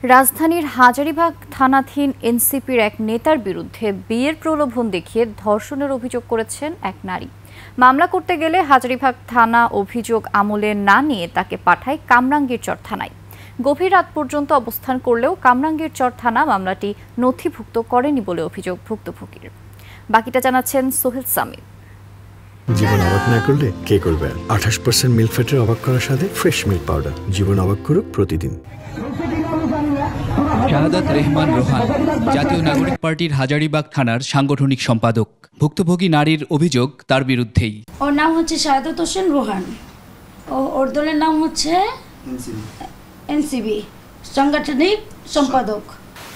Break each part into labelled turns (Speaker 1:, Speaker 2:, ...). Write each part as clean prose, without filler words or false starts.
Speaker 1: রাজধানীর হাজারীবাগ থানাধীন এনসিপির এক নেতার বিরুদ্ধে বিয়ের প্রলোভন দেখিয়ে ধর্ষণের অভিযোগ করেছেন এক নারী। মামলা করতে গেলে হাজারীবাগ থানা অভিযোগ আমলে না নিয়ে তাকে পাঠায় কামরাঙ্গীরচর থানায়। গভীর রাত পর্যন্ত অবস্থান করলেও কামরাঙ্গীরচর থানা মামলাটি নথিভুক্ত করেনি বলে অভিযোগ ভুক্তভোগীর। বাকিটা জানাচ্ছেন সোহেল সামি।
Speaker 2: জীবন অবাক না করলে কে করবে? 28% মিল্ক ফ্যাটের অবাক করার সাথে ফ্রেশ মিল্ক পাউডার। জীবন অবাক করুক প্রতিদিন।
Speaker 3: শাহাদাত রেহমান রোহান জাতীয় নাগরিক পার্টির হাজারীবাগ থানার সাংগঠনিক সম্পাদক। ভুক্তভোগী নারীর অভিযোগ তার বিরুদ্ধেই।
Speaker 4: ওর নাম হচ্ছে শাহাদাত হোসেন রোহান। ওর দলের নাম হচ্ছে এনসিবি সাংগঠনিক সম্পাদক।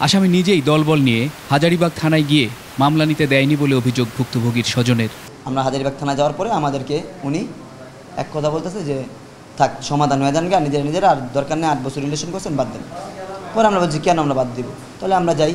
Speaker 3: আসামি নিজেই দলবল নিয়ে হাজারীবাগ থানায় গিয়ে মামলা নিতে দেয়নি বলে অভিযোগ ভুক্তভোগীর স্বজনের।
Speaker 5: আমরা হাজারীবাগ থানায় যাওয়ার পরে আমাদেরকে উনি এক কথা বলতেছে যে থাক সমাধান হয়ে যান, নিজেরা আর দরকার নেই, 8 বছর রিলেশন করছেন, বাদ দেন। পরে আমরা বলছি কেন আমরা বাদ দিব? তাহলে আমরা যাই,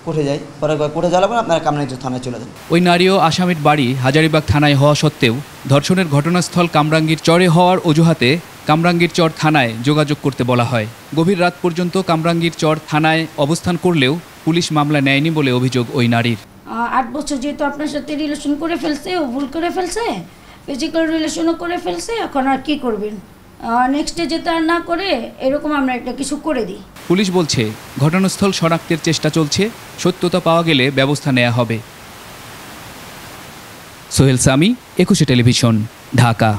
Speaker 5: কোর্টে যাই। পরে কোর্টে যাওয়ার পর আপনারা কামরাঙ্গীরচর থানায় চলে যান।
Speaker 3: ওই নারী ও আসামির বাড়ি হাজারীবাগ থানায় হওয়া সত্ত্বেও ধর্ষণের ঘটনাস্থল কামরাঙ্গীরচরে হওয়ার অজুহাতে কামরাঙ্গীরচর থানায় যোগাযোগ করতে বলা হয়। গভীর রাত পর্যন্ত কামরাঙ্গীরচর থানায় অবস্থান করলেও পুলিশ মামলা নেয়নি বলে অভিযোগ ওই নারীর।
Speaker 4: 8 বছর যেহেতু আপনার সাথে রিলেশন করে ফেলছে, ও ভুল করে ফেলছে, ফিজিক্যাল রিলেশনও করে ফেলছে, এখন আর কি করবেন? নেক্সটে যেতে আর না করে এরকম আমরা একটা কিছু করে দিই।
Speaker 3: পুলিশ বলছে ঘটনাস্থল শনাক্তের চেষ্টা চলছে, সত্যতা পাওয়া গেলে ব্যবস্থা নেওয়া হবে। সোহেল সামি, 21 টেলিভিশন, ঢাকা।